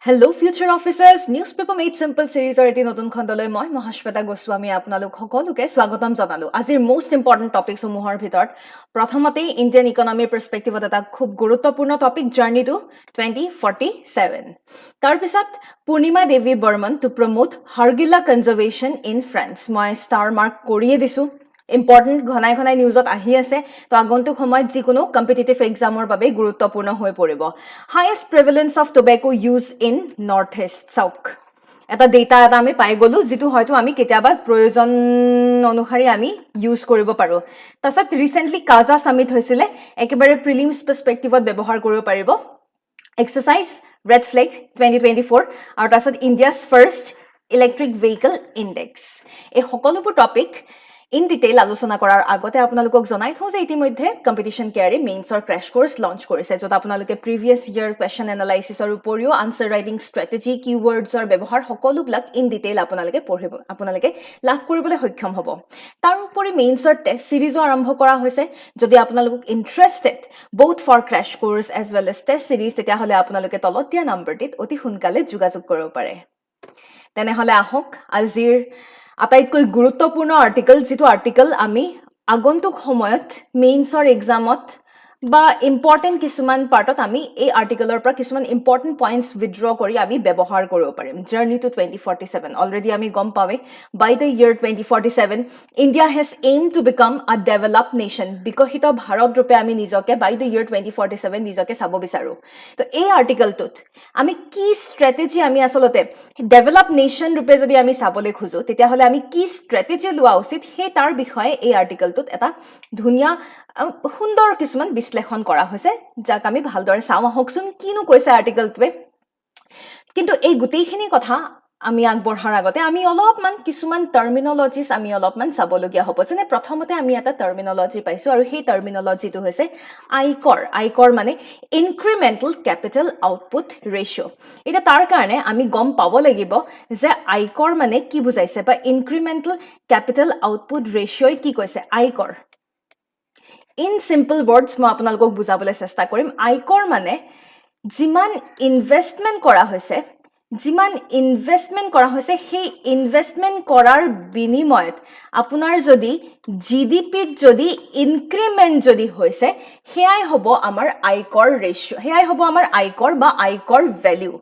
Hello future officers, Newspaper Made Simple series or এটি নতুন খণ্ডলৈ মই মহাশ্বেতা গোস্বামী আপোনালোক সকলোকে স্বাগতম জনালো। আজিৰ মোস্ট ইম্পৰ্টেন্ট টপিক সমূহৰ ভিতৰত প্ৰথমতে ইণ্ডিয়ান ইকনমিৰ পাৰ্সপেক্টিভত এটা খুব গুৰুত্বপূৰ্ণ টপিক জাৰ্নি টু 2047। তাৰ পিছত Purnima Devi Barman to promote hargila conservation in France. মই ষ্টাৰ মাৰ্ক কৰিয়ে দিছো। ইম্পৰ্টেন্ট ঘনাই ঘনাই নিউজত আহি আছে তো আগন্তুক সময়ত যিকোনো কম্পিটিটিভ এক্সামৰ বাবে গুৰুত্বপূৰ্ণ হৈ পৰিব। Highest prevalence of tobacco use in North East চাওক এটা ডেটা এটা আমি পাই গলো যেটো হয়তো আমি কেতিয়াবা প্ৰয়োজন অনুসাৰে আমি ইউজ কৰিব পাৰো। তাৰছত ৰিসেন্টলি কাজা সামিট হৈছিলে একেবাৰে প্ৰিলিমছ পাৰ্সপেক্টিভত ব্যৱহাৰ কৰিব পাৰিব। এক্সাৰসাইজ ৰেড ফ্লেগ 2024 আৰু তাৰছত India's first electric vehicle index. এই সকলোবোৰ টপিক ইন ডিটেইল আলোচনা কৰাৰ আগতে আপোনালোকক জনাই থওঁ যে ইতিমধ্যে কম্পিটিশন কেয়াৰে মেইনছৰ ক্ৰেশ কোৰ্স লঞ্চ কৰিছে য'ত আপোনালোকে প্ৰিভিয়াছ ইয়াৰ কুৱেশ্যন এনালাইচিছৰ উপৰিও আনসাৰ ৰাইটিং ষ্ট্ৰেটেজি কিৱৰ্ডছৰ ব্যৱহাৰ সকলোবিলাক ইন ডিটেইল আপোনালোকে লাভ কৰিবলৈ সক্ষম হ'ব। তাৰ উপৰি মেইনছৰ টেষ্ট সিৰিজো আৰম্ভ কৰা হৈছে। যদি আপোনালোক interested both for crash course as well as test series তেতিয়াহ'লে আপোনালোকে তলত দিয়া নম্বৰটিত অতি সোনকালে যোগাযোগ কৰিব পাৰে। তেনেহ'লে আহক আজিৰ আটাইতকৈ গুৰুত্বপূৰ্ণ আৰ্টিকল যেটো আৰ্টিকল আমি আগন্তুক সময়ত মেইনছৰ এক্সামত বা ইম্পৰ্টেন্ট কিছুমান পাৰ্টত আমি এই আৰ্টিকলৰ পৰা কিছুমান ইম্পৰ্টেন্ট পইণ্টছ উইথড্ৰ কৰি আমি ব্যৱহাৰ কৰিব পাৰিম। জাৰ্নি টু 2047 অলৰেডি আমি গম পাৱে by the year 2047 India has aim to become a develop nation. বিকশিত ভাৰত ৰূপে আমি নিজকে বাই দ্য ইয়াৰ 2047 নিজকে চাব বিচাৰো। তো এই আৰ্টিকলটোত আমি কি ষ্ট্ৰেটেজি আমি আচলতে ডেভেলপ নেশ্যন ৰূপে যদি আমি চাবলৈ খোজো তেতিয়াহ'লে আমি কি ষ্ট্ৰেটেজি লোৱা উচিত সেই তাৰ বিষয়ে এই আৰ্টিকলটোত এটা ধুনীয়া সুন্দৰ কিছুমান বিশ্লেষণ কৰা হৈছে যাক আমি ভালদৰে চাওঁ আহকচোন কিনো কৈছে আৰ্টিকলটোৱে। কিন্তু এই গোটেইখিনি কথা আমি আগবঢ়াৰ আগতে আমি অলপমান কিছুমান টাৰ্মিনলজিছ আমি অলপমান চাবলগীয়া হ'ব। যেনে প্ৰথমতে আমি এটা টাৰ্মিনলজি পাইছো আৰু সেই টাৰ্মিনলজিটো হৈছে আয়কৰ। আয়কৰ মানে ইনক্ৰিমেণ্টেল কেপিটেল আউটপুট ৰেচিঅ'। এটা তাৰ কাৰণে আমি গম পাব লাগিব যে আয়কৰ মানে কি বুজাইছে বা ইনক্ৰিমেণ্টেল কেপিটেল আউটপুট ৰেচিঅ'ই কি কৈছে। আয়কৰ ইন সিম্পল ৱৰ্ডছ মই আপোনালোকক বুজাবলৈ চেষ্টা কৰিম। আয়কৰ মানে যিমান ইনভেষ্টমেণ্ট কৰা হৈছে সেই ইনভেষ্টমেণ্ট কৰাৰ বিনিময়ত আপোনাৰ যদি জিডিপিত যদি ইনক্ৰিমেণ্ট যদি হৈছে সেয়াই হ'ব আমাৰ আয়কৰ ৰেচিঅ', সেয়াই হ'ব আমাৰ আয়কৰ বা আয়কৰ ভেলিউ।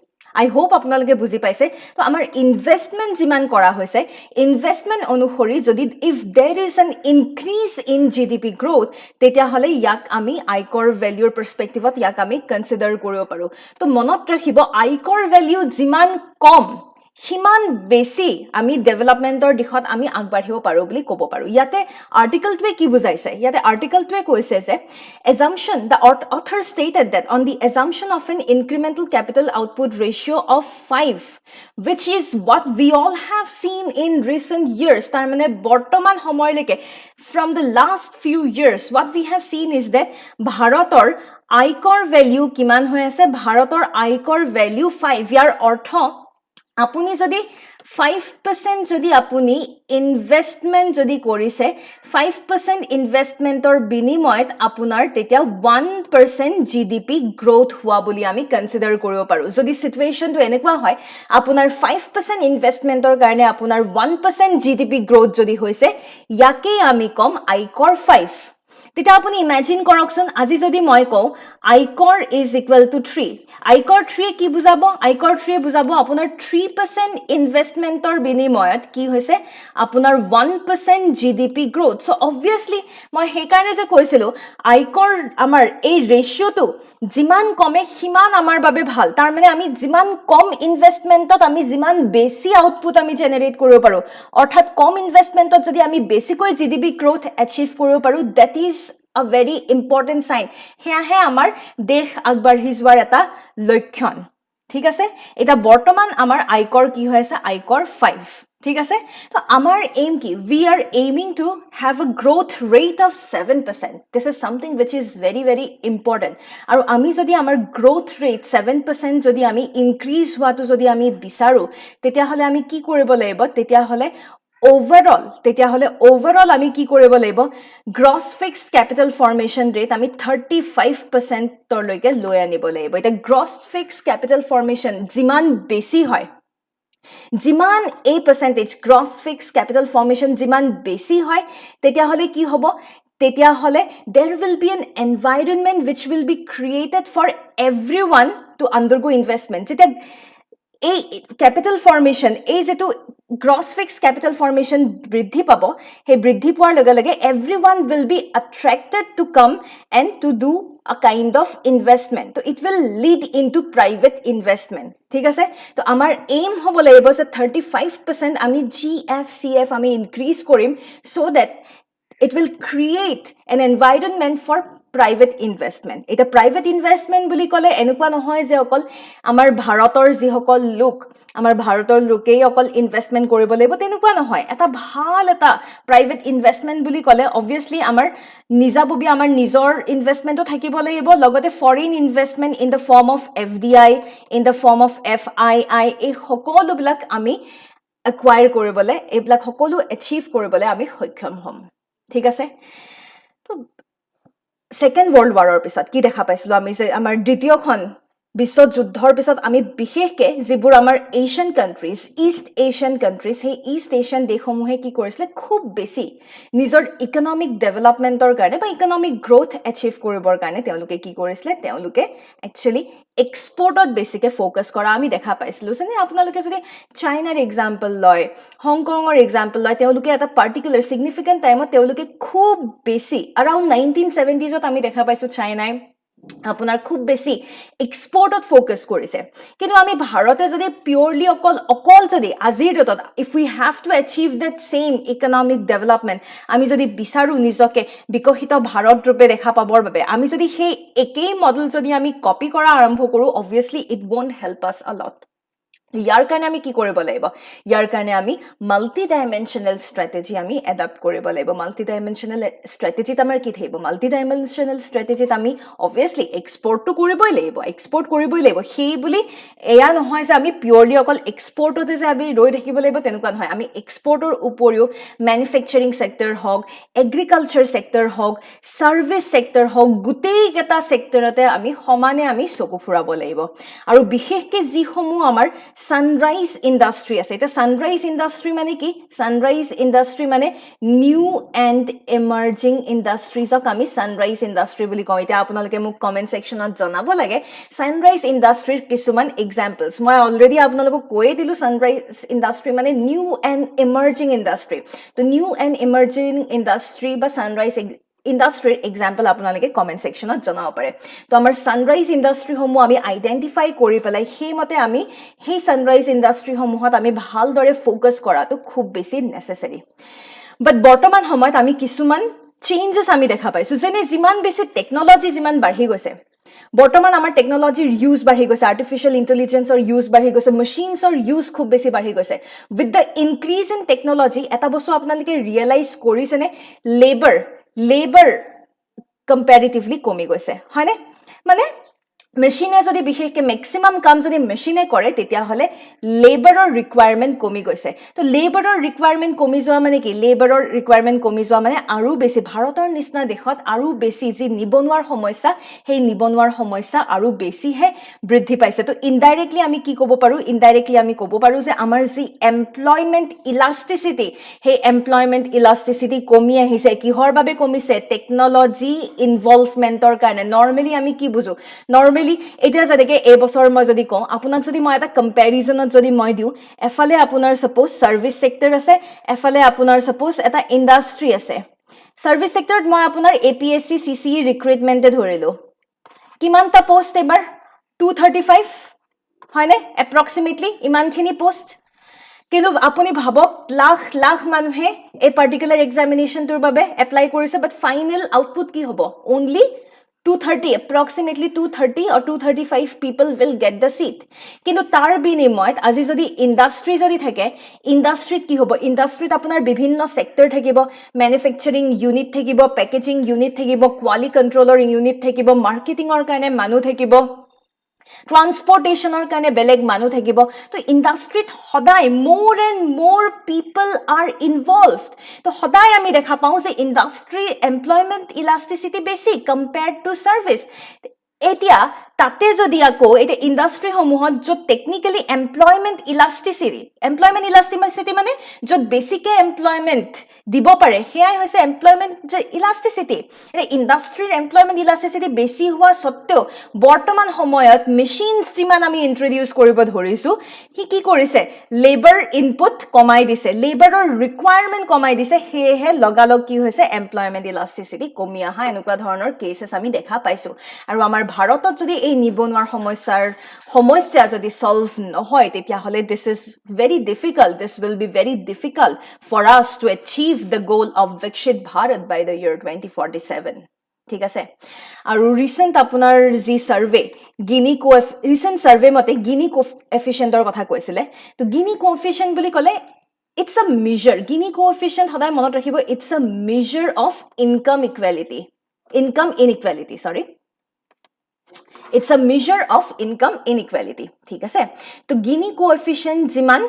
I hope আপোনালোকে বুজি পাইছে। তো আমাৰ ইনভেষ্টমেণ্ট যিমান কৰা হৈছে ইনভেষ্টমেণ্ট অনুসৰি যদি if there is an increase in GDP growth তেতিয়াহ'লে ইয়াক আমি আয়কৰ ভেলিউৰ পাৰ্সপেক্টিভত ইয়াক আমি কনসিডাৰ কৰিব পাৰো। তো মনত ৰাখিব আয়কৰ ভেলিউ যিমান কম সিমান বেছি আমি ডেভেলপমেণ্টৰ দিশত আমি আগবাঢ়িব পাৰো বুলি ক'ব পাৰো। ইয়াতে আৰ্টিকলটোৱে কি বুজাইছে ইয়াতে আৰ্টিকলটোৱে কৈছে যে assumption the author stated that on the assumption of an incremental capital output ratio of 5 which is what we all have seen in recent years তাৰ মানে বৰ্তমান সময়লৈকে from the last few years what we have seen is that ভাৰতৰ আয়কৰ value কিমান হৈ আছে ভাৰতৰ আয়কৰ ভেলিউ 5 ইয়াৰ অৰ্থ আপুনি যদি 5% যদি আপুনি ইনভেষ্টমেণ্ট যদি কৰিছে 5% ইনভেষ্টমেণ্টৰ বিনিময়ত আপোনাৰ তেতিয়া 1% জিডিপি গ্ৰোথ হোৱা বুলি আমি কনসিডাৰ কৰিব পাৰো। যদি সিচুৱেশনটো এনেকুৱা হয় আপোনাৰ 5% ইনভেষ্টমেণ্টৰ কাৰণে আপোনাৰ 1% জিডিপি গ্ৰোথ যদি হৈছে ইয়াকে আমি কম আয়কৰ 5। তেতিয়া আপুনি ইমাজিন কৰকচোন আজি যদি মই কওঁ আয়কৰ ইজ ইকুৱেল টু 3 আয়কৰ 3 কি বুজাব আয়কৰ 3 বুজাব আপোনাৰ 3% ইনভেষ্টমেণ্টৰ বিনিময়ত কি হৈছে আপোনাৰ 1% জিডিপি গ্ৰোথ। সো অবভিয়াসলি মই সেই কাৰণে যে কৈছিলো আয়কৰ আমাৰ এই ৰেচিঅ'টো যিমান কমে সিমান আমাৰ বাবে ভাল। তাৰ মানে আমি যিমান কম ইনভেষ্টমেণ্টত আমি যিমান বেছি আউটপুট আমি জেনাৰেট কৰিব পাৰো অৰ্থাৎ কম ইনভেষ্টমেণ্টত যদি আমি বেছিকৈ জিডিপি গ্ৰোথ এচিভ কৰিব পাৰো that is a very important sign হেয়াহে আমাৰ দেশ আগবাঢ়ি যোৱাৰ এটা লক্ষণ। ঠিক আছে এটা বৰ্তমান আমাৰ আয়কৰ কি হৈ আছে আয়কৰ 5 ঠিক আছে। তো আমাৰ এইম কি we are aiming to have a growth rate of 7%. this is something which is very very important আৰু আমি যদি আমাৰ growth rate 7% যদি আমি ইনক্ৰিজ হোৱাটো যদি আমি বিচাৰো তেতিয়াহ'লে আমি কি কৰিব লাগিব তেতিয়াহ'লে overall তেতিয়াহলে overall আমি কি কৰিব লাগিব gross fixed capital formation rate আমি 35% তৰলৈকে লৈ আনিব লাগিব এটা gross fixed capital formation যিমান বেছি হয় যিমান এই percentage gross fixed capital formation যিমান বেছি হয় তেতিয়াহলে কি হ'ব তেতিয়াহলে there will be an environment which will be created for everyone to undergo investment যেতিয়া এই capital formation এই যেটো gross fixed capital formation বৃদ্ধি পাব হে বৃদ্ধি পোৱাৰ লগে লগে everyone will be attracted to come and to do a kind of investment so it will lead into private investment ঠিক আছে তো আমাৰ aim হ'ব লাগিব যে 35% আমি GFCF আমি increase কৰিম so that it will create an environment for private investment এটা private investment বুলি ক'লে এনেকুৱা নহয় যে অকল আমাৰ ভাৰতৰ যি সকল লোক আমাৰ ভাৰতৰ লোকেই অকল ইনভেষ্টমেন্ট কৰিব লাগিব তেনেকুৱা নহয় এটা ভাল এটা প্ৰাইভেট ইনভেষ্টমেন্ট বুলি ক'লে obviously আমাৰ নিজাববী আমাৰ নিজৰ ইনভেষ্টমেন্টও থাকিব লাগিব লগতে foreign investment in the form of FDI in the form of FII এই সকলোবিলাক আমি acquire কৰিবলৈ এইবিলাক সকলো achieve কৰিবলৈ আমি সক্ষম হ'ম ঠিক আছে তো সেকেন্ড ওয়াৰ্ল্ড ওয়াৰৰ পিছত কি দেখা পাইছিলো আমি যে আমাৰ দ্বিতীয়খন বিশ্বযুদ্ধৰ পিছত আমি বিশেষকে যিবোৰ আমাৰ Asian countries east Asian countries সেই ইষ্ট এছিয়ান দেশসমূহে কি কৰিছিলে খুব বেছি নিজৰ ইকোনমিক ডেভেলপমেন্টৰ কাৰণে বা ইকোনমিক গ্ৰোথ এচিভ কৰিবৰ কাৰণে তেওঁলোকে কি কৰিছিলে তেওঁলোকে একচুয়ালি এক্সপোৰ্টত বেছিকে ফোকাস কৰা আমি দেখা পাইছিলো যেনে আপোনালোকে যদি চাইনাৰ এক্সাম্পল লয় হংকঙৰ এক্সাম্পল লয় তেওঁলোকে এটা পাৰ্টিকুলাৰ সিগনিফিকেন্ট টাইমত তেওঁলোকে খুব বেছি around 1970sত আমি দেখা পাইছো চাইনাই আপোনাৰ খুব বেছি এক্সপোৰ্টত ফোকাস কৰিছে কিন্তু আমি ভাৰতে যদি পিওৰলি অকল যদি আজিৰ ডেটত if we have to achieve that same economic development আমি যদি বিচাৰো নিজকে বিকশিত ভাৰত ৰূপে দেখা পাবৰ বাবে আমি যদি সেই একেই মডেল যদি আমি কপি কৰা আৰম্ভ কৰো obviously it won't help us a lot ইয়াৰ কাৰণে আমি কি কৰিব লাগিব ইয়াৰ কাৰণে আমি মাল্টি ডাইমেনশনাল স্ট্ৰ্যাটেজি আমি এডাপ্ট কৰিব লাগিব মাল্টি ডাইমেনশনাল স্ট্ৰ্যাটেজিত আমাৰ কি থাকিব মাল্টি ডাইমেনশনাল স্ট্ৰ্যাটেজিত আমি obviously এক্সপোৰ্টটো কৰিবই লাগিব সেই বুলি এয়া নহয় যে আমি পিওৰলি অকল এক্সপোৰ্টতে যে আমি ৰৈ থাকিব লাগিব তেনেকুৱা নহয় আমি এক্সপোৰ্টৰ উপৰিও ম্যানুফ্যাকচাৰিং সেক্টৰ হওক এগ্ৰিকালচাৰ সেক্টৰ হওক সাৰ্ভিস সেক্টৰ হওক গোটেইকেইটা সেক্টৰতে আমি সমানে আমি চকু ফুৰাব লাগিব আৰু বিশেষকৈ যিসমূহ আমাৰ সানৰাইজ ইন্ডাষ্ট্ৰি আছে এটা সানৰাইজ ইন্ডাষ্ট্ৰি মানে কি সানৰাইজ ইন্ডাষ্ট্ৰি মানে নিউ এণ্ড এমাৰ্জিং ইন্ডাষ্ট্ৰিজক আমি সানৰাইজ ইন্ডাষ্ট্ৰি বুলি কওঁ এটা আপোনালোকে মোক কমেন্ট সেকশনত জনাব লাগে সানৰাইজ ইন্ডাষ্ট্ৰিৰ কিছুমান এক্সাম্পলস মই অলৰেডি আপোনালোকক কৈ দিলো সানৰাইজ ইন্ডাষ্ট্ৰি মানে নিউ এণ্ড এমাৰ্জিং ইন্ডাষ্ট্ৰি তো নিউ এণ্ড এমাৰ্জিং ইন্ডাষ্ট্ৰি বা সানৰাইজ ইন্ডাষ্ট্ৰিৰ এক্সাম্পল আপোনালোকে কমেন্ট সেকশনত জনাব পাৰে তো আমাৰ সানৰাইজ ইন্ডাষ্ট্ৰি সমূহ আমি আইডেন্টিফাই কৰি পেলাই সেই মতে আমি সেই সানৰাইজ ইন্ডাষ্ট্ৰি সমূহত আমি ভালদৰে ফোকাস কৰাটো খুব বেছি নেসেসাৰী বাট বৰ্তমান সময়ত আমি কিছুমান চেঞ্জেস আমি দেখা পাইছো যেনে যিমান বেছি টেকনলজি যিমান বাঢ়ি গৈছে বৰ্তমান আমাৰ টেকনলজিৰ ইউজ বাঢ়ি গৈছে আৰ্টিফিশিয়াল ইন্টেলিজেন্সৰ ইউজ বাঢ়ি গৈছে মেচিনছৰ ইউজ খুব বেছি বাঢ়ি গৈছে with the increase in technology এটা বস্তু আপোনালোকে ৰিয়েলাইজ কৰিছেনে লেবাৰ কম্পেৰিটিভলি কমি গৈছে হয়নে মানে মেচিনে যদি বিশেষকৈ ম্যাক্সিমাম কাম যদি মেচিনে কৰে তেতিয়াহলে লেবাৰৰ ৰিকুৱাৰমেন্ট কমি গৈছে তো লেবাৰৰ ৰিকুৱাৰমেন্ট কমি যোৱা মানে কি লেবাৰৰ ৰিকুৱাৰমেন্ট কমি যোৱা মানে আৰু বেছি ভাৰতৰ নিচিনা দেশত আৰু বেছি যি নিবনুৱাৰ সমস্যা সেই নিবনুৱাৰ সমস্যা আৰু বেছিহে বৃদ্ধি পাইছে তো ইনডাইৰেক্টলি আমি কি ক'ব পাৰো যে আমাৰ যি এমপ্লয়মেন্ট ইলাষ্টিচিটি সেই এমপ্লয়মেন্ট ইলাষ্টিচিটি কমি আহিছে কিহৰ বাবে কমিছে টেকনলজি ইনভলভমেন্টৰ কাৰণে নৰমালি আমি কি বুজো নৰমালি এতিয়া যেনেকৈ এই বছৰ মই যদি কওঁ আপোনাক যদি মই এটা কম্পেৰিজনত যদি মই দিওঁ এফালে আপোনাৰ সাপোজ সাৰ্ভিস সেক্টৰ আছে এফালে আপোনাৰ সাপোজ এটা ইন্ডাষ্ট্ৰি আছে সাৰ্ভিস সেক্টৰত মই আপোনাৰ APSC CCE ৰিক্ৰুটমেন্টে ধৰিলো কিমানটা পোষ্ট এবাৰ 235 হয়নে এপ্ৰক্সিমেটলি ইমানখিনি পোষ্ট কিন্তু আপুনি ভাবক লাখ মানুহে এই পাৰ্টিকুলাৰ এক্সামিনেশনটোৰ বাবে এপ্লাই কৰিছে বাট ফাইনেল আউটপুট কি হ'ব only 230 approximately 230 or 235 people will get the seat কিন্তু তাৰ বিনিময়ত আজি যদি ইন্ডাষ্ট্ৰি যদি থাকে ইন্ডাষ্ট্ৰিত কি হ'ব ইন্ডাষ্ট্ৰিত আপোনাৰ বিভিন্ন সেক্টৰ থাকিব ম্যানুফ্যাকচাৰিং ইউনিট থাকিব পেকেজিং ইউনিট থাকিব কোৱালিটি কন্ট্ৰোলৰ ইউনিট থাকিব মাৰ্কেটিংৰ কাৰণে মানুহ থাকিব ট্ৰান্সপৰ্টেশ্যনৰ কাৰণে বেলেগ মানুহ থাকিব তো ইণ্ডাষ্ট্ৰীত সদায় মোৰ এণ্ড মোৰ পিপল আৰ ইনভলভড তো সদায় আমি দেখা পাওঁ যে ইণ্ডাষ্ট্ৰীৰ এমপ্লয়মেণ্ট ইলাষ্টিচিটি বেছি কম্পেয়াৰ্ড টু ছাৰ্ভিচ এতিয়া তাতে যদি আকৌ এতিয়া ইণ্ডাষ্ট্ৰীসমূহত য'ত টেকনিকেলি এমপ্লয়মেণ্ট ইলাষ্টিচিটি মানে য'ত বেছিকৈ এমপ্লয়মেণ্ট দিব পাৰে সেয়াই হৈছে এমপ্লয়মেণ্ট ইলাষ্টিচিটি এতিয়া ইণ্ডাষ্ট্ৰীৰ এমপ্লয়মেণ্ট ইলাষ্টিচিটি বেছি হোৱা স্বত্তেও বৰ্তমান সময়ত মেচিনছ যিমান আমি ইন্ট্ৰডিউচ কৰিব ধৰিছোঁ সি কি কৰিছে লেবাৰ ইনপুট কমাই দিছে লেবাৰৰ ৰিকুৱাৰমেণ্ট কমাই দিছে সেয়েহে লগালগ কি হৈছে এমপ্লয়মেণ্ট ইলাষ্টিচিটি কমি অহা এনেকুৱা ধৰণৰ কেছেছ আমি দেখা পাইছোঁ আৰু আমাৰ ভাৰতত যদি এই নিবনুৱাৰ সমস্যা যদি সলভ নহয় তেতিয়াহ'লে this is very difficult this will be very difficult for us to achieve the goal of বিকশিত ভাৰত বাই দ্য ইয়াৰ 2047 ঠিক আছে আৰু ৰিচেণ্ট আপোনাৰ যি ছাৰ্ভে ৰিচেণ্ট ছাৰ্ভে মতে গিনি কোএফিচিয়েণ্টৰ কথা কৈছিলে তো গিনি কোএফিচিয়েণ্ট বুলি ক'লে ইটছ আ মেজাৰ গিনি কোএফিচিয়েণ্ট সদায় মনত ৰাখিব it's a measure of income inequality It's a measure of income inequality. ঠিক আছে তো গিনি কোএফিচিয়েণ্ট যিমান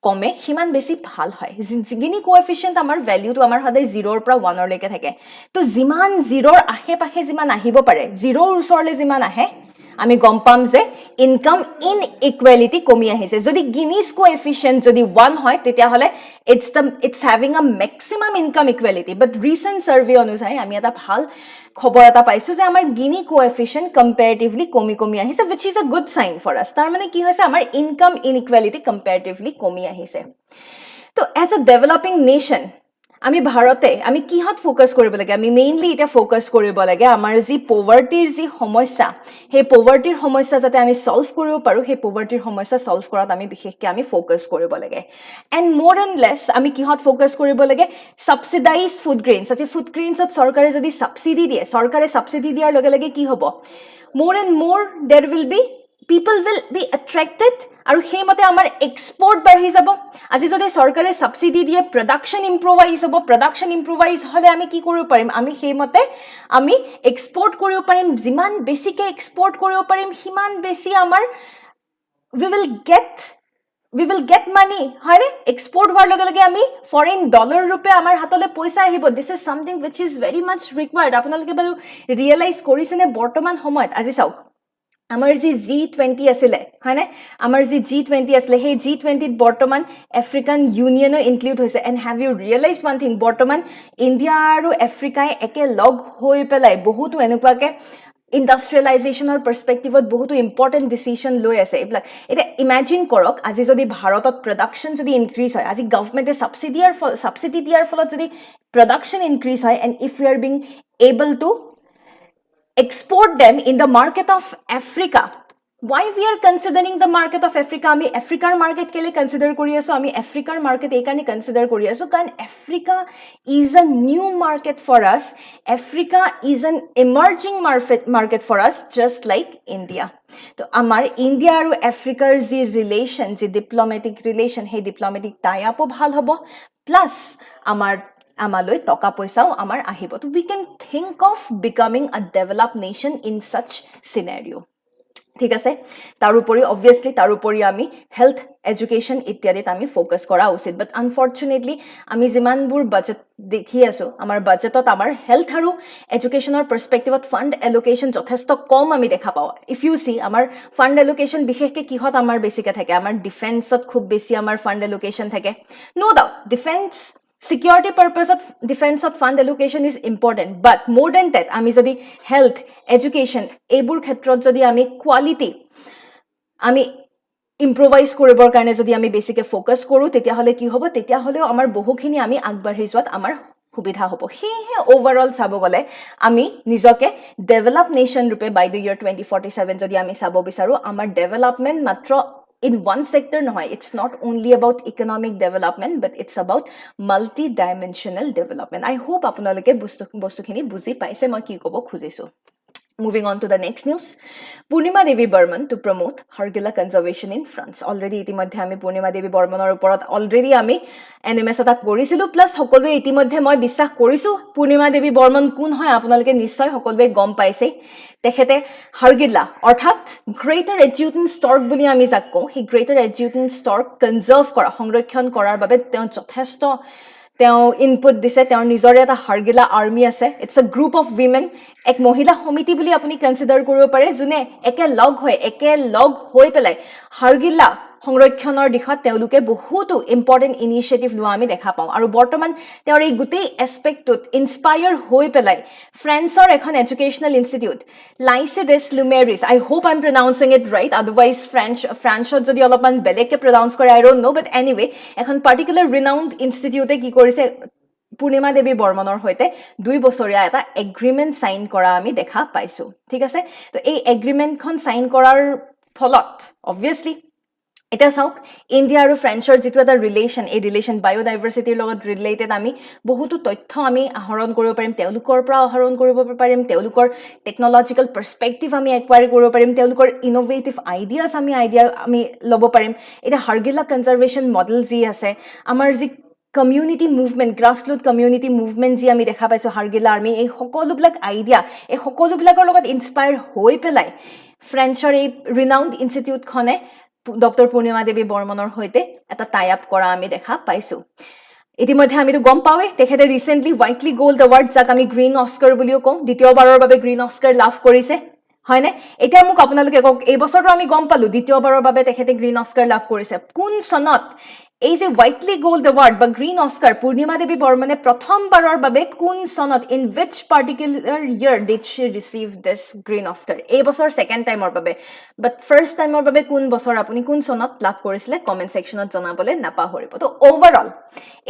কমে সিমান বেছি ভাল হয় গিনি কোএফিচিয়েণ্ট আমাৰ ভেলিউটো আমাৰ সদায় 0ৰ পৰা 1 লৈকে থাকে তো যিমান 0ৰ আশে-পাশে যিমান আহিব পাৰে 0ৰ ওচৰলৈ যিমান আহে আমি গম পাম যে ইনকাম ইনইকুৱেলিটি কমি আহিছে যদি গিনিজ কোএফিচিয়েণ্ট যদি 1 হয় তেতিয়াহ'লে ইটছ হেভিং আ মেক্সিমাম ইনকাম ইকুৱেলিটি বাট ৰিচেণ্ট ছাৰ্ভে অনুযায়ী আমি এটা ভাল খবৰ এটা পাইছোঁ যে আমাৰ গিনি কোএফিচিয়েণ্ট কম্পেৰেটিভলি কমি আহিছে which is a good sign for us তাৰমানে কি হৈছে আমাৰ ইনকাম ইনইকুৱেলিটি কম্পেৰেটিভলি কমি আহিছে তো এজ এ ডেভেলপিং নেশ্যন আমি ভাৰতে আমি কিহত ফ'কাছ কৰিব লাগে আমি মেইনলি এতিয়া ফ'কাছ কৰিব লাগে আমাৰ যি পভাৰ্টিৰ যি সমস্যা সেই পভাৰ্টিৰ সমস্যা যাতে আমি সলভ কৰিব পাৰোঁ সেই পভাৰ্টিৰ সমস্যা সলভ কৰাত আমি বিশেষকৈ আমি ফ'কাছ কৰিব লাগে এণ্ড মোৰ এণ্ড লেছ আমি কিহত ফ'কাছ কৰিব লাগে ছাবচিডাইজ ফুড গ্ৰেইনছ আজি ফুড গ্ৰেইনছত চৰকাৰে যদি ছাবচিডি দিয়ে চৰকাৰে ছাবচিডি দিয়াৰ লগে লগে কি হ'ব মোৰ এণ্ড মোৰ দেৰ will be people will be attracted আৰু সেইমতে আমাৰ এক্সপোৰ্ট বাঢ়ি যাব আজি যদি চৰকাৰে সাবসিডি দিয়ে প্ৰডাকশন ইম্প্ৰুভাইজ হলে আমি কি কৰিব পাৰিম আমি সেইমতে আমি এক্সপোৰ্ট কৰিব পাৰিম যিমান বেছিকে এক্সপোৰ্ট কৰিব পাৰিম সিমান বেছি আমাৰ we will get money হয় নে এক্সপোৰ্ট হোৱাৰ লগে লগে আমি ফৰেন ডলাৰ ৰূপে আমাৰ হাতলৈ পইচা আহিব this is something which is very much required আপোনালোকে বাৰু ৰিয়েলাইজ কৰিছেনে বৰ্তমান সময়ত আজি চাওক আমাৰ যি G20 আছিলে হয় না আমাৰ যি G20 আছিলে সেই G20 বৰ্তমান আফ্ৰিকান ইউনিয়নো ইনক্লুড হৈছে and have you realize one thing বৰ্তমান ইণ্ডিয়া আৰু আফ্ৰিকাই একে লগ হৈ পেলাই বহুতো এনেকুৱাকে ইণ্ডাষ্ট্ৰিয়েলাইজেশ্যনৰ পাৰ্সপেক্টিভত বহুতো ইম্পৰ্টেণ্ট ডিসিশন লৈ আছে এইবিলাক এটা ইমাজিন কৰক আজি যদি ভাৰতত প্ৰডাকশন যদি ইনক্ৰিজ হয় আজি গভৰ্নমেণ্টে সাবসিডি দিয়াৰ ফলত যদি প্ৰডাকশন ইনক্ৰিজ হয় and if you are being able to export them in the market of Africa. Why we are considering the market of Africa? আমি আফ্ৰিকাৰ মাৰ্কেট কেলে কনসিডাৰ কৰি আছো আমি আফ্ৰিকাৰ মাৰ্কেট এই কাৰণে কনসিডাৰ কৰি আছো কাৰণ Africa is a new market for us Africa is an emerging market for us just like India তো আমাৰ ইণ্ডিয়া আৰু আফ্ৰিকাৰ যি ৰিলেশ্যন যি ডিপ্ল'মেটিক ৰিলেশ্যন সেই ডিপ্ল'মেটিক টাই আপো ভাল হ'ব প্লাছ আমালৈ টকা পইচাও আমাৰ আহিব তো we can think of becoming a developed nation in such scenario ঠিক আছে তাৰোপৰি অবভিয়াসলি তাৰোপৰি আমি হেলথ এডুকেশ্যন ইত্যাদিত আমি ফ'কাছ কৰা উচিত বাট আনফৰ্চুনেটলি আমি যিমানবোৰ বাজেট দেখি আছো আমাৰ বাজেটত আমাৰ হেলথ আৰু এডুকেশ্যনৰ পাৰ্সপেক্টিভত ফাণ্ড এলোকেশ্যন যথেষ্ট কম আমি দেখা পাওঁ ইফ ইউ সি আমাৰ ফাণ্ড এলোকেশ্যন বিশেষকৈ কিহত আমাৰ বেছিকৈ থাকে আমাৰ ডিফেন্সত খুব বেছি আমাৰ ফাণ্ড এলোকেশ্যন থাকে no doubt defence Security purpose of defense of fund allocation is important, but more than that, আমি যদি health, education, এইবোৰ ক্ষেত্ৰত যদি আমি quality, আমি improvise কৰিবৰ কাৰণে যদি আমি বেছিকে focus কৰো তেতিয়াহলে কি হ'ব তেতিয়াহলেও আমাৰ বহুখিনি আমি আগবাঢ়ি যোৱাত আমাৰ সুবিধা হ'ব সেয়ে ওভাৰঅল চাব গলে আমি নিজকে ডেভেলপ নেশ্যন ৰূপে বাই দ্য ইয়াৰ 2047 যদি আমি চাব বিচাৰো আমাৰ ডেভেলপমেন্ট মাত্ৰ in one sector no it's not only about economic development but it's about multi-dimensional development I hope আপোনালোকে বস্তুখিনি বুজি পাইছে মই কি ক'ব খুজিছো Moving on to the next news, Purnima Devi Burman to promote Hargila conservation in France. Already ইতিমধ্যে আমি Purnima Devi Burmanৰ ওপৰত already আমি এনিমেছ এটা কৰিছিলো, প্লাছ সকলোৱে ইতিমধ্যে মই বিশ্বাস কৰিছো Purnima Devi Burman কোন হয় আপোনালোকে নিশ্চয় সকলোৱে গম পাইছে। তেখেতে হাৰগিলা অৰ্থাৎ গ্ৰেটাৰ এডজুটেন্ট ষ্টৰ্ক বুলি আমি যাক কওঁ, সেই গ্ৰেটাৰ এডজুটেন্ট ষ্টৰ্ক কনজাৰ্ভ কৰা, সংৰক্ষণ কৰাৰ বাবে তেওঁ যথেষ্ট ইনপুট দিছে। তেওঁৰ নিজৰে এটা হাৰগিলা আৰ্মি আছে। It's a group of women, এক মহিলা সমিতি বুলি আপুনি কনচিডাৰ কৰিব পাৰে, যোনে একেলগ হৈ পেলাই হাৰগিলা সংৰক্ষণৰ দিশত তেওঁলোকে বহুতো ইম্পৰ্টেণ্ট ইনিচিয়েটিভ লোৱা আমি দেখা পাওঁ। আৰু বৰ্তমান তেওঁৰ এই গোটেই এছপেক্টটোত ইনস্পায়াৰ হৈ পেলাই ফ্ৰেন্সৰ এখন educational institute Lycee des Lumieres, I hope I am pronouncing it right, otherwise ফ্ৰেন্সত যদি অলপমান বেলেগকৈ প্ৰনাউন্স কৰে আই ডোন্ট নো, বাট এনিৱে এখন পাৰ্টিকুলাৰ ৰিনাউণ্ড ইনষ্টিটিউটে কি কৰিছে, পূৰ্ণিমা দেৱী বৰ্মনৰ সৈতে 2 বছৰীয়া এটা এগ্ৰিমেণ্ট চাইন কৰা আমি দেখা পাইছোঁ। ঠিক আছে, তো এই এগ্ৰিমেণ্টখন চাইন কৰাৰ ফলত অবভিয়াছলি এতিয়া চাওক ইণ্ডিয়া আৰু ফ্ৰেন্সৰ যিটো এটা ৰিলেশ্যন, এই ৰিলেশ্যন বায়'ডাইভাৰ্চিটিৰ লগত ৰিলেটেড আমি বহুতো তথ্য আমি আহৰণ কৰিব পাৰিম, তেওঁলোকৰ পৰা আহৰণ কৰিব পাৰিম, তেওঁলোকৰ টেকনলজিকেল পাৰ্চপেক্টিভ আমি একুৱায়াৰ কৰিব পাৰিম, তেওঁলোকৰ ইন'ভেটিভ আইডিয়াছ আমি ল'ব পাৰিম। এতিয়া হাৰগিলা কনজাৰ্ভেশ্যন মডেল যি আছে, আমাৰ যি community movement, grassroot community movement যি আমি দেখা পাইছোঁ হাৰগিলা আৰ্মি, এই সকলোবিলাক আইডিয়া, এই সকলোবিলাকৰ লগত ইনস্পায়াৰ হৈ পেলাই ফ্ৰেন্সৰ এই ৰিনাউণ্ড ইনষ্টিটিউটখনে ডক্টৰ পূৰ্ণিমা দেৱী বৰ্মনৰ সৈতে এটা টাই আপ কৰা আমি দেখা পাইছোঁ। ইতিমধ্যে আমিতো গম পাওঁৱেই তেখেতে ৰিচেণ্টলি হোৱাইটলি গ'ল্ড এৱাৰ্ড, যাক আমি গ্ৰীণ অস্কাৰ বুলিও কওঁ, দ্বিতীয়বাৰৰ বাবে গ্ৰীণ অস্কাৰ লাভ কৰিছে, হয়নে? এতিয়া মোক আপোনালোকে কওক, এই বছৰটো আমি গম পালোঁ দ্বিতীয়বাৰৰ বাবে তেখেতে গ্ৰীণ অস্কাৰ লাভ কৰিছে। কোন চনত এই যে হোৱাইটলি গ'ল্ড এৱাৰ্ড বা গ্ৰীণ অস্কাৰ পূৰ্ণিমা দেৱী বৰ্মনে প্ৰথমবাৰৰ বাবে কোন চনত, in wish particular year did Shi receive this green Oscar? এই বছৰ ছেকেণ্ড টাইমৰ বাবে, বাট ফাৰ্ষ্ট টাইমৰ বাবে কোন বছৰ, আপুনি কোন চনত লাভ কৰিছিলে কমেণ্ট ছেকশ্যনত জনাবলৈ নাপাহৰিব। তো অভাৰঅল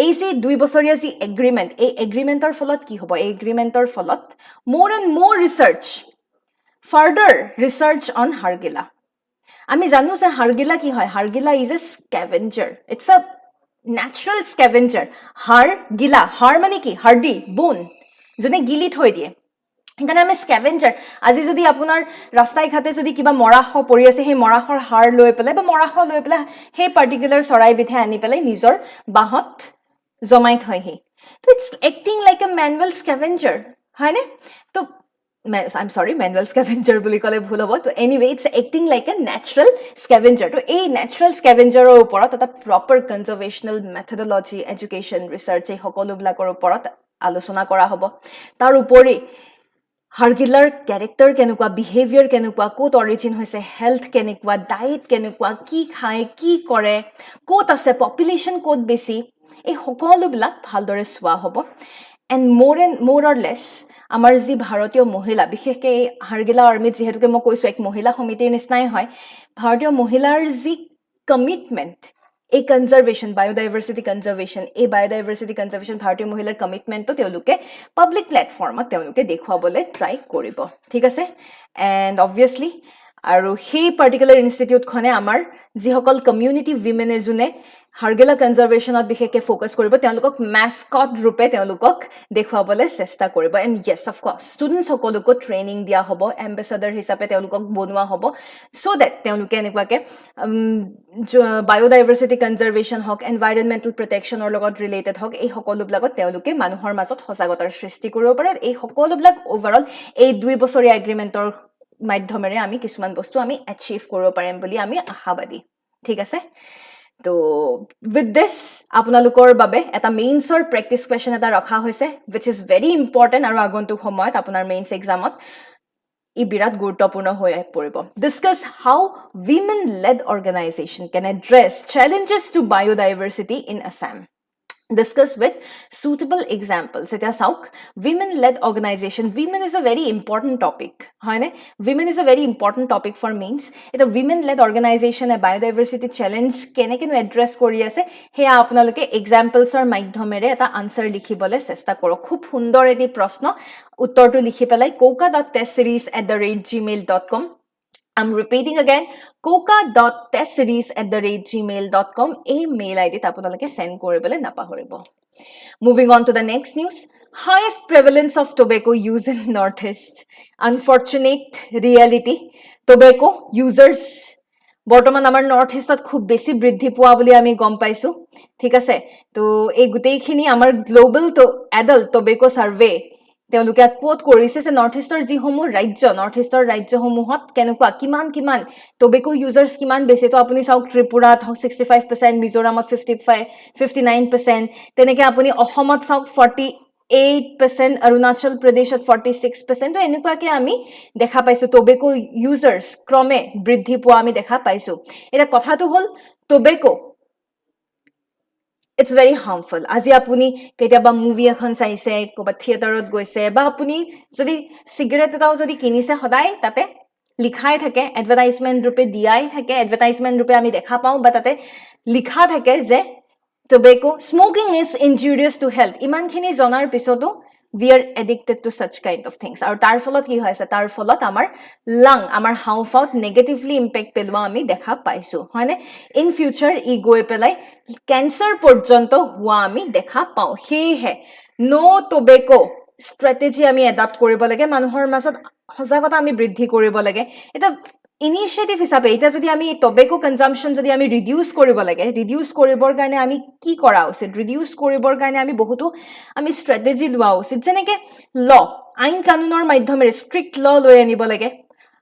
এই যি 2 বছৰীয়া যি এগ্ৰিমেণ্ট, এই এগ্ৰিমেণ্টৰ ফলত কি হ'ব? এই এগ্ৰিমেণ্টৰ ফলত মোৰ এণ্ড মোৰ research, further research on hargila. আমি জানো যে হাৰগিলা কি হয়, hargila is a scavenger, it's a natural scavenger. হাড় মানে কি? হাৰ্ডি, বোন, যোনে গিলি থৈ দিয়ে, সেইকাৰণে আমি স্কেভেঞ্জাৰ। আজি যদি আপোনাৰ ৰাস্তাই ঘাটে যদি কিবা মৰাশ পৰি আছে, সেই মৰাশৰ হাড় লৈ পেলাই বা মৰাশ লৈ পেলাই সেই পাৰ্টিকুলাৰ চৰাইবিধে আনি পেলাই নিজৰ বাঁহত জমাই থয়হি। তো it's acting like a manual scavenger, হয়নে? তো I'm sorry, manual scavenger বুলি ক'লে ভুল হ'ব। তো anyway it's acting like a natural scavenger. তো এই নেচাৰেল স্কেভেঞ্জাৰৰ ওপৰত এটা proper conservational methodology, education, research, এই সকলোবিলাকৰ ওপৰত আলোচনা কৰা হ'ব। তাৰ উপৰি হাৰগিলাৰ কেৰেক্টাৰ কেনেকুৱা, বিহেভিয়াৰ কেনেকুৱা, ক'ত অৰিজিন হৈছে, হেল্থ কেনেকুৱা, ডায়েট কেনেকুৱা, কি খায়, কি কৰে, ক'ত আছে, পপুলেশ্যন ক'ত বেছি, এই সকলোবিলাক ভালদৰে চোৱা হ'ব। এণ্ড মোৰ অৰ লেছ আমাৰ যি ভাৰতীয় মহিলা, বিশেষকৈ এই হাৰগিলা আৰ্মিত যিহেতুকে মই কৈছোঁ এক মহিলা সমিতিৰ নিচিনাই হয়, ভাৰতীয় মহিলাৰ যি কমিটমেণ্ট, এই কনজাৰ্ভেশ্যন, বায়'ডাইভাৰ্চিটি কনজাৰ্ভেশ্যন, ভাৰতীয় মহিলাৰ কমিটমেণ্টটো তেওঁলোকে পাব্লিক প্লেটফৰ্মত তেওঁলোকে দেখুৱাবলৈ ট্ৰাই কৰিব। ঠিক আছে, এণ্ড অবভিয়াছলি আৰু সেই পাৰ্টিকুলাৰ ইনষ্টিটিউটখনে আমাৰ যিসকল কমিউনিটি উইমেনে যোনে হাৰগিলা কনজাৰ্ভেশ্যনত বিশেষকৈ ফ'কাছ কৰিব, তেওঁলোকক মেস্কট ৰূপে তেওঁলোকক দেখুৱাবলৈ চেষ্টা কৰিব। এণ্ড য়েছ অফক'ৰ্ছ ষ্টুডেণ্টসকলকো ট্ৰেইনিং দিয়া হ'ব, এম্বেচাডাৰ হিচাপে তেওঁলোকক বনোৱা হ'ব, ছ' ডেট তেওঁলোকে এনেকুৱাকৈ বায়'ডাইভাৰ্চিটি কনজাৰ্ভেশ্যন হওক, এনভাইৰনমেণ্টেল প্ৰটেকশ্যনৰ লগত ৰিলেটেড হওক, এই সকলোবিলাকত তেওঁলোকে মানুহৰ মাজত সজাগতাৰ সৃষ্টি কৰিব পাৰে। এই সকলোবিলাক অভাৰঅল এই 2 বছৰীয়া এগ্ৰিমেণ্টৰ মাধ্যমেৰে আমি কিছুমান বস্তু আমি এচিভ কৰিব পাৰিম বুলি আমি আশাবাদী। ঠিক আছে, তো উইথ দিছ আপোনালোকৰ বাবে এটা মেইনছৰ প্ৰেক্টিছ কুৱেশ্যন এটা ৰখা হৈছে, উইচ ইজ ভেৰি ইম্পৰ্টেণ্ট, আৰু আগন্তুক সময়ত আপোনাৰ মেইনছ এক্সামত ই বিৰাট গুৰুত্বপূৰ্ণ হৈ পৰিব। Discuss how women led organisation can address challenges to biodiversity in Assam. Discuss with suitable examples. এতিয়া চাওক, women led organization, women is a very important topic, হয়নে? women is a very important topic for means এটা women led organization এ biodiversity challenge কেনেকৈ address কৰি আছে, সেয়া আপোনালোকে এক্সাম্পলছৰ মাধ্যমেৰে এটা আনচাৰ লিখিবলৈ চেষ্টা কৰক। খুব সুন্দৰ এটি প্ৰশ্ন, উত্তৰটো লিখি পেলাই koka.testseries@gmail.com, I'm repeating again, koka.testseries@gmail.com, এই মেইল আইডিত আপোনালোকে সেন্ড কৰিবলৈ নাপাহৰিব। Moving on to the next news, highest prevalence of tobacco use in Northeast. Unfortunate reality, tobacco users বৰ্তমান আমাৰ নৰ্থ ইষ্টত খুব বেছি বৃদ্ধি পোৱা বুলি আমি গম পাইছো ঠিক আছে তো এই গুটেইখিনি আমাৰ গ্লোবাল এডাল্ট টোবেকো সাৰ্ভে তেওঁলোকে কোট কৰিছে যে নৰ্থ ইষ্টৰ যিসমূহ ৰাজ্য নৰ্থ ইষ্টৰ ৰাজ্যসমূহত কেনেকুৱা কিমান টোবেকো ইউজাৰ্স কিমান বেছি তো আপুনি চাওক ত্ৰিপুৰাত 65% মিজোৰামত 59% তেনেকে আপুনি অসমত চাওক 48%, Arunachal Pradesh at 46%. তো এনেকুৱাকে আমি দেখা পাইছো টোবেকো ইউজাৰ্স ক্ৰমে বৃদ্ধি পোৱা আমি দেখা পাইছো এটা কথাটো হল টোবেকো It's very harmful. আজি আপুনি কেতিয়াবা মুভি এখন চাইছে কোবা থিয়েটাৰত গৈছে বা আপুনি যদি সিগাৰেট এটাও যদি কিনিছে সদায় তাতে লিখাই থাকে এডভাৰটাইজমেন্ট ৰূপে দিয়াই থাকে এডভাৰটাইজমেন্ট ৰূপে আমি দেখা পাওঁ বা তাতে লিখা থাকে যে tobacco smoking is injurious to health ইমানখিনি জনাৰ পিছতো we are addicted to such kind of things আৰু তাৰ ফলত কি হৈছে তাৰ ফলত আমাৰ লং আমাৰ হাউফাউত নেগেটিভলি ইম্পেক্ট পেলোৱা আমি দেখা পাইছো হয়নে ইন ফিউচাৰ ই গৈ পেলাই ক্যান্সাৰ পৰ্যন্ত হোৱা আমি দেখা পাওঁ হেহে নো টোবেকো স্ট্ৰেটেজি আমি এডাপ্ট কৰিব লাগে মানুহৰ মাজত সজাগতা আমি বৃদ্ধি কৰিব লাগে এটা ইনিশিয়েটিভ হিচাপে এটা যদি আমি টোবেকো কনজাম্পশন যদি আমি ৰিডিউস কৰিব লাগে ৰিডিউস কৰিবৰ কাৰণে আমি কি কৰা উচিত ৰিডিউস কৰিবৰ কাৰণে আমি বহুতো আমি স্ট্ৰেটেজি লোৱা উচিত যেনেকে ল আইন কানুনৰ মাধ্যমেৰে ষ্ট্ৰিক্ট ল লৈ আনিব লাগে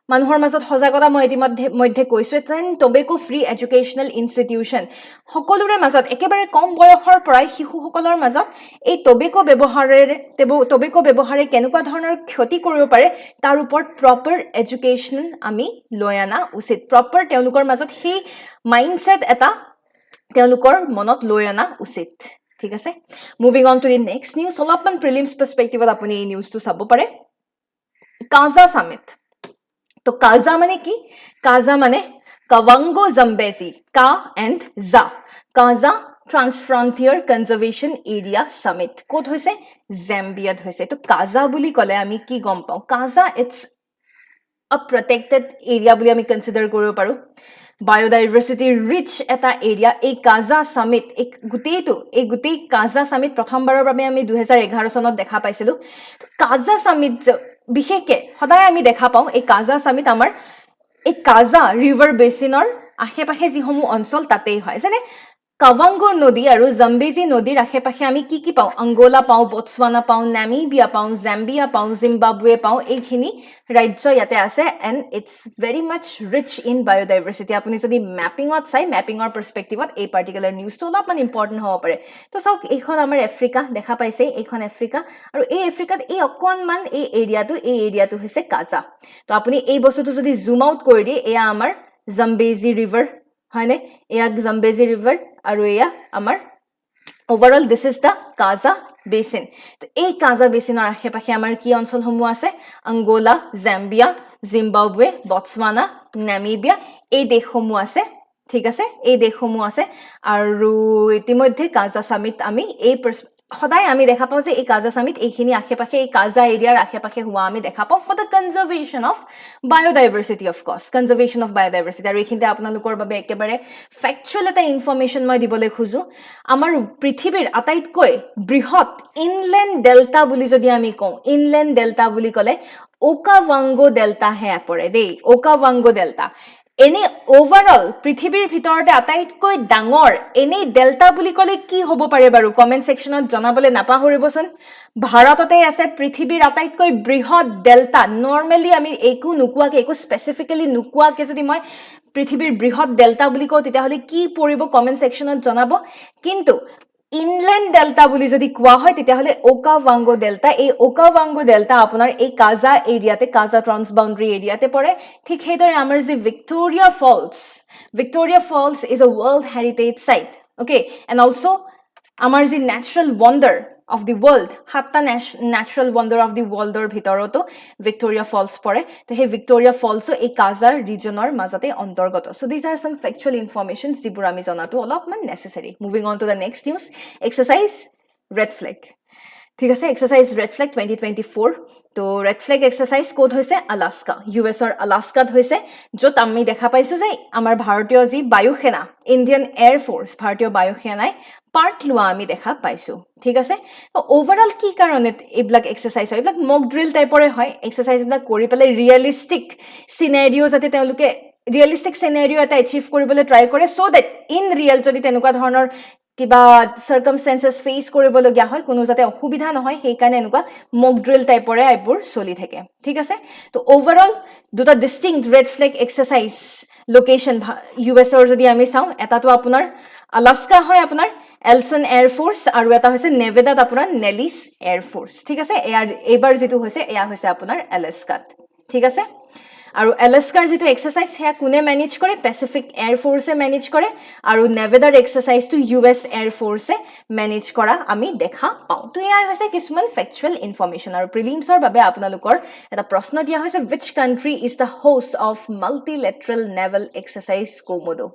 মানুহৰ মাজত সজাগতা মই ইতিমধ্যে কৈছো তেন টোবেকো ফ্ৰী এডুকেশনাল ইনষ্টিটিউচন সকলোৰে মাজত একেবাৰে কম বয়সৰ পৰাই শিশুসকলৰ মাজত এই টোবেকো ব্যৱহাৰে কেনেকুৱা ধৰণৰ ক্ষতি কৰিব পাৰে তাৰ ওপৰত প্ৰপাৰ এডুকেশন আমি লৈ আনা উচিত প্ৰপাৰ তেওঁলোকৰ মাজত সেই মাইন্ডসেট এটা তেওঁলোকৰ মনত লৈ আনা উচিত ঠিক আছে moving on to the next news অলপমান প্ৰিলিমছ পাৰ্সপেক্টিভত আপুনি এই নিউজটো চাব পাৰে কাজা সামিট তো কাজা মানে কি কাজা মানে কাৱাংগো জাম্বেজি কা এণ্ড জা কাজা ট্ৰান্সফ্ৰন্টিয়াৰ কনজাৰভেশ্যন এৰিয়া সামিট কোত হৈছে জাম্বিয়াত হৈছে তো কাজা বুলি কলে আমি কি গম পাওঁ কাজা ইটস আ প্ৰটেক্টেড এৰিয়া বুলি আমি কনসিডাৰ কৰিব পাৰো বায়োডাইভাৰ্সিটি ৰিচ এটা এৰিয়া এই কাজা সামিট এই গোটেই কাজা সামিট প্ৰথমবাৰৰ বাবে আমি 2011 চনত দেখা পাইছিলো কাজা সামিট বিশেষকে সদায় আমি দেখা পাওঁ এই কাজা সামিট আমাৰ এই কাজা ৰিভাৰ বেচিনৰ আশেপাশে যিসমূহ অঞ্চল তাতেই হয় যেনে কাৱাংগো নদী আৰু জাম্বেজি নদীৰ আশেপাশে আমি কি পাওঁ আংগোলা পাওঁ বটসৱানা পাওঁ নামিবিয়া পাওঁ জাম্বিয়া পাওঁ জিম্বাবৱে পাওঁ এইখিনি ৰাজ্য ইয়াতে আছে and it's very much rich in biodiversity আপুনি যদি মেপিঙত চাই মেপিঙৰ পাৰ্সপেক্টিভত এই পাৰ্টিকুলাৰ নিউজটো অলপমান ইম্পৰ্টেণ্ট হ'ব পাৰে তো চাওক এইখন আমাৰ আফ্ৰিকা দেখা পাইছে এইখন আফ্ৰিকা আৰু এই আফ্ৰিকাত এই অকণমান এই এৰিয়াটো হৈছে কাজা তো আপুনি এই বস্তুটো যদি জুম আউট কৰি দিয়ে এয়া আমাৰ জাম্বেজি ৰিভাৰ হয়নে এয়া জাম্বেজি ৰিভাৰ আৰু এয়া আমাৰ ওভাৰঅল দিস ইজ দা কাজা বেচিন তো এই কাজা বেচিনৰ আশেপাশে আমাৰ কি অঞ্চলসমূহ আছে আংগোলা জাম্বিয়া জিম্বাবৱে বটসৱানা নামিবিয়া এই দেশসমূহ আছে ঠিক আছে এই দেশসমূহ আছে আৰু ইতিমধ্যে কাজা সামিট আমি এই সদায় আমি দেখা পাওঁ যে এই কাজা সামিট এইখিনি আশেপাশে এই কাজা এৰিয়াৰ আশেপাশে হোৱা আমি দেখা পাওঁ for the conservation of biodiversity of course conservation of biodiversity আৰু এইখিনিতে আপোনালোকৰ বাবে একেবাৰে ফেক্চুৱেল এটা ইনফৰমেশ্যন মই দিবলৈ খোজো আমাৰ পৃথিৱীৰ আটাইতকৈ বৃহৎ ইনলেণ্ড ডেল্টা বুলি যদি আমি কওঁ ইনলেণ্ড ডেল্টা বুলি ক'লে ওকাৱাংগো ডেল্টা হে পৰে দেই ওকাৱাংগো ডেল্টা এনে ওভাৰঅল পৃথিৱীৰ ভিতৰতে আটাইতকৈ ডাঙৰ এনে ডেল্টা বুলি ক'লে কি হ'ব পাৰে বাৰু কমেন্ট সেকশনত জনাবলে নাপাহৰিবচোন ভাৰততে আছে পৃথিৱীৰ আটাইতকৈ বৃহৎ ডেল্টা নৰ্মেলি আমি একো নুকুৱাকে একো স্পেসিফিক্যালি নুকুৱাকে যদি মই পৃথিৱীৰ বৃহৎ ডেল্টা বুলি কওঁ তেতিয়াহ'লে কি পৰিব কমেন্ট সেকশনত জনাব কিন্তু ইনলেণ্ড ডেল্টা বুলি যদি কোৱা হয় তেতিয়াহ'লে ওকাৱাংগো ডেল্টা এই ওকাৱাংগো ডেল্টা আপোনাৰ এই কাজা এৰিয়াতে কাজা ট্ৰান্সবাউণ্ডাৰী এৰিয়াতে পৰে ঠিক সেইদৰে আমাৰ যে Victoria Falls is a world heritage site okay and also আমাৰ যে natural wonder of the world hatta natural wonder of the world or bhitoroto Victoria Falls pore to he Victoria Falls so ei Kaza regionor mazate antargoto so these are some factual informations jibur ami jonatu olopman necessary moving on to the next news exercise red flag ঠিক আছে exercise red flag 2024 তো red flag exercise ক'ত হৈছে Alaska ইউএছৰ আলাস্কাত হৈছে য'ত আমি দেখা পাইছোঁ যে আমাৰ ভাৰতীয় যি বায়ুসেনা ইণ্ডিয়ান এয়াৰ ফ'ৰ্চ ভাৰতীয় বায়ুসেনাই পাৰ্ট লোৱা আমি দেখা পাইছোঁ ঠিক আছে তো ওভাৰঅল কি কাৰণে এইবিলাক এক্সাৰসাইজ হয় এইবিলাক মক ড্ৰিল টাইপৰে হয় এক্সাৰসাইজবিলাক কৰি পেলাই ৰিয়েলিষ্টিক চিনেৰিঅ' যাতে তেওঁলোকে ৰিয়েলিষ্টিক চিনেৰিঅ' এটা এচিভ কৰিবলৈ ট্ৰাই কৰে চ' ডেট ইন ৰিয়েল যদি তেনেকুৱা ধৰণৰ কিবা সাৰ্কামষ্টেন্সেছ ফেচ কৰিবলগীয়া হয় কোনো যাতে অসুবিধা নহয় সেইকাৰণে এনেকুৱা মক ড্ৰিল টাইপৰে এইবোৰ চলি থাকে ঠিক আছে তো ওভাৰঅল দুটা ডিষ্টিংক্ট ৰেড ফ্লেগ এক্সাৰসাইজ লোকেশ্যন ইউএছৰ যদি আমি চাওঁ এটাটো আপোনাৰ আলাস্কা হয় আপোনাৰ এলছন এয়াৰ ফ'ৰ্চ আৰু এটা হৈছে নেভেডাত আপোনাৰ নেলিছ এয়াৰ ফ'ৰ্চ ঠিক আছে এইবাৰ যিটো হৈছে এয়া হৈছে আপোনাৰ এলাস্কাত ঠিক আছে আৰু এলাস্কাৰ যেটো এক্সাৰসাইজ হেয়া কোনে মেনেজ কৰে পেসিফিক এয়াৰ ফ'ৰ্সে মেনেজ কৰে আৰু নেভেডাৰ এক্সাৰসাইজটো ইউএছ এয়াৰ ফ'ৰ্সে মেনেজ কৰা আমি দেখা পাওঁ তো এয়া হৈছে কিছুমান ফেক্চুৱেল ইনফৰমেশ্যন আৰু প্ৰিলিমছৰ বাবে আপোনালোকৰ এটা প্ৰশ্ন দিয়া হৈছে which country is the host of multilateral naval exercise Komodo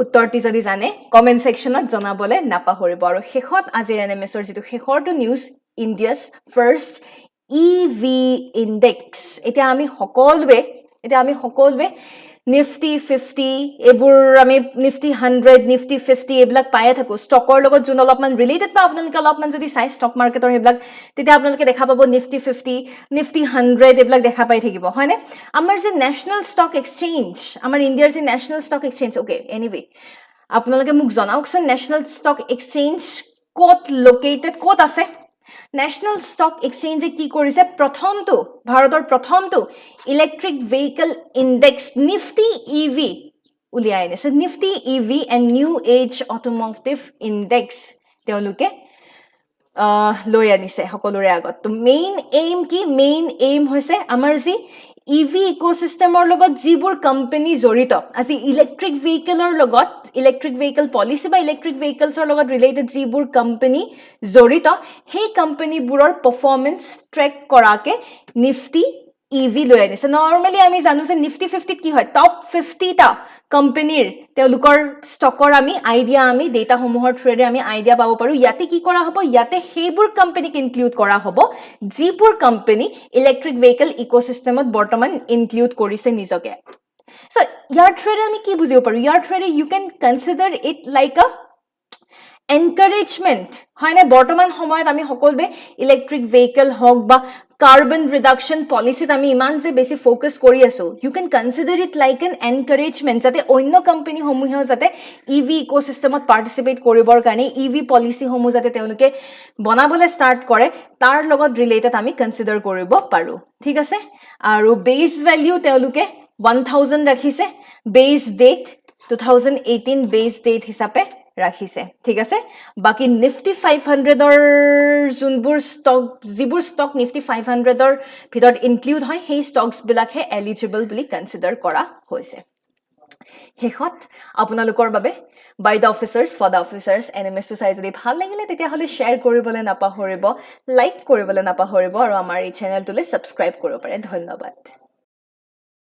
উত্তৰটি যদি জানে কমেন্ট সেকশনত জনাবলে নাপাহৰিব আৰু শেষত আজিৰ এনএমএছৰ যেটো শেষৰটো news India's first EV index এটা আমি সকলোৱে নিফটি 50 এবোৰ আমি নিফটি 100 নিফটি 50 এইবিলাক পায়ে থাকো ষ্টকৰ লগত যোন অলপমান ৰিলেটেড বা আপোনালোকে অলপমান যদি চাই ষ্টক মাৰ্কেটৰ হেবিলাক তেতিয়া আপোনালোকে দেখা পাব নিফটি 50 নিফটি 100 এইবিলাক দেখা পাই থাকিব হয়নে আমাৰ যে নেশনাল ষ্টক এক্সচেঞ্জ আমাৰ ইণ্ডিয়াৰ যে national stock exchange okay anyway আপোনালোকে মোক জনাওকচোন নেশনাল ষ্টক এক্সচেঞ্জ ক'ত লোকেটেড ক'ত আছে National Stock Exchange কি কৰিছে প্ৰথমটো ভাৰতৰ প্ৰথমটো electric vehicle index Nifty EV উলিয়াই আনিছে Nifty EV and new age automotive index তেওঁলোকে লৈ আনিছে সকলোৰে আগত তো মেইন এইম হৈছে আমাৰ যি EV ইকোসিস্টেমৰ লগত যিবোৰ কোম্পানী জড়িত আজি ইলেক্ট্ৰিক ভেহিকলৰ লগত ইলেক্ট্ৰিক ভেহিকল পলিসি বা ইলেক্ট্ৰিক ভেহিকলছৰ লগত ৰিলেটেড যিবোৰ কোম্পানী জড়িত সেই কোম্পানীবোৰৰ পাৰফৰ্মেন্স ট্ৰেক কৰাকে নিফটি EV লৈ আনিছে নৰমালি আমি জানো যে নিফটি 50 কি হয় টপ 50 টা কোম্পানীৰ তেওঁলোকৰ ষ্টকৰ আমি আইডিয়া আমি ডেটা সমূহৰ থ্ৰুৰে আমি আইডিয়া পাব পাৰো ইয়াতে কি কৰা হ'ব ইয়াতে সেইবোৰ কোম্পানীক ইনক্লুড কৰা হ'ব যিবোৰ কোম্পানী ইলেক্ট্ৰিক ভেহিকল ইকোসিস্টেমত বৰ্তমান ইনক্লুড কৰিছে নিজকে সো ইয়াৰ থ্ৰুৰে আমি কি বুজিব পাৰো ইয়াৰ থ্ৰুৰে you can consider it like a encouragement হয়নে বৰ্তমান সময়ত আমি সকলোৱে ইলেক্ট্ৰিক ভেহিকল হক বা কাৰ্বন ৰিডাকশন পলিসিত আমি ইমান যে বেছি ফোকাস কৰি আছো you can consider it like an encouragement যাতে অন্য কোম্পানী সমূহেও যাতে ইভি ইকোসিস্টেমত পাৰ্টিসিপেট কৰিবৰ কাৰণে ইভি পলিসি সমূহ যাতে তেওঁলোকে বনাবলৈ ষ্টাৰ্ট কৰে তাৰ লগত ৰিলেটেড আমি কনসিডাৰ কৰিব পাৰো ঠিক আছে আৰু বেস ভ্যালু তেওঁলোকে 1000 ৰাখিছে বেস ডেট 2018 বেস ডেট হিচাপে ৰাখিছে ঠিক আছে বাকি নিফটি 500 ৰ যিবোৰ ষ্টক নিফটি 500 ৰ ভিতৰত ইনক্লুড হয় সেই ষ্টকস বিলাকহে এলিজিবল বুলি কনসিডাৰ কৰা হৈছে হেখত আপোনালোকৰ বাবে by the অফিচাৰ্স for the অফিচাৰ্স এনএমএছ two চাই যদি ভাল লাগিলে তেতিয়া হলে শেয়াৰ কৰিবলৈ নাপাহৰিব লাইক কৰিবলৈ নাপাহৰিব আৰু আমাৰ এই চেনেলটোলে সাবস্ক্ৰাইব কৰিব পাৰে ধন্যবাদ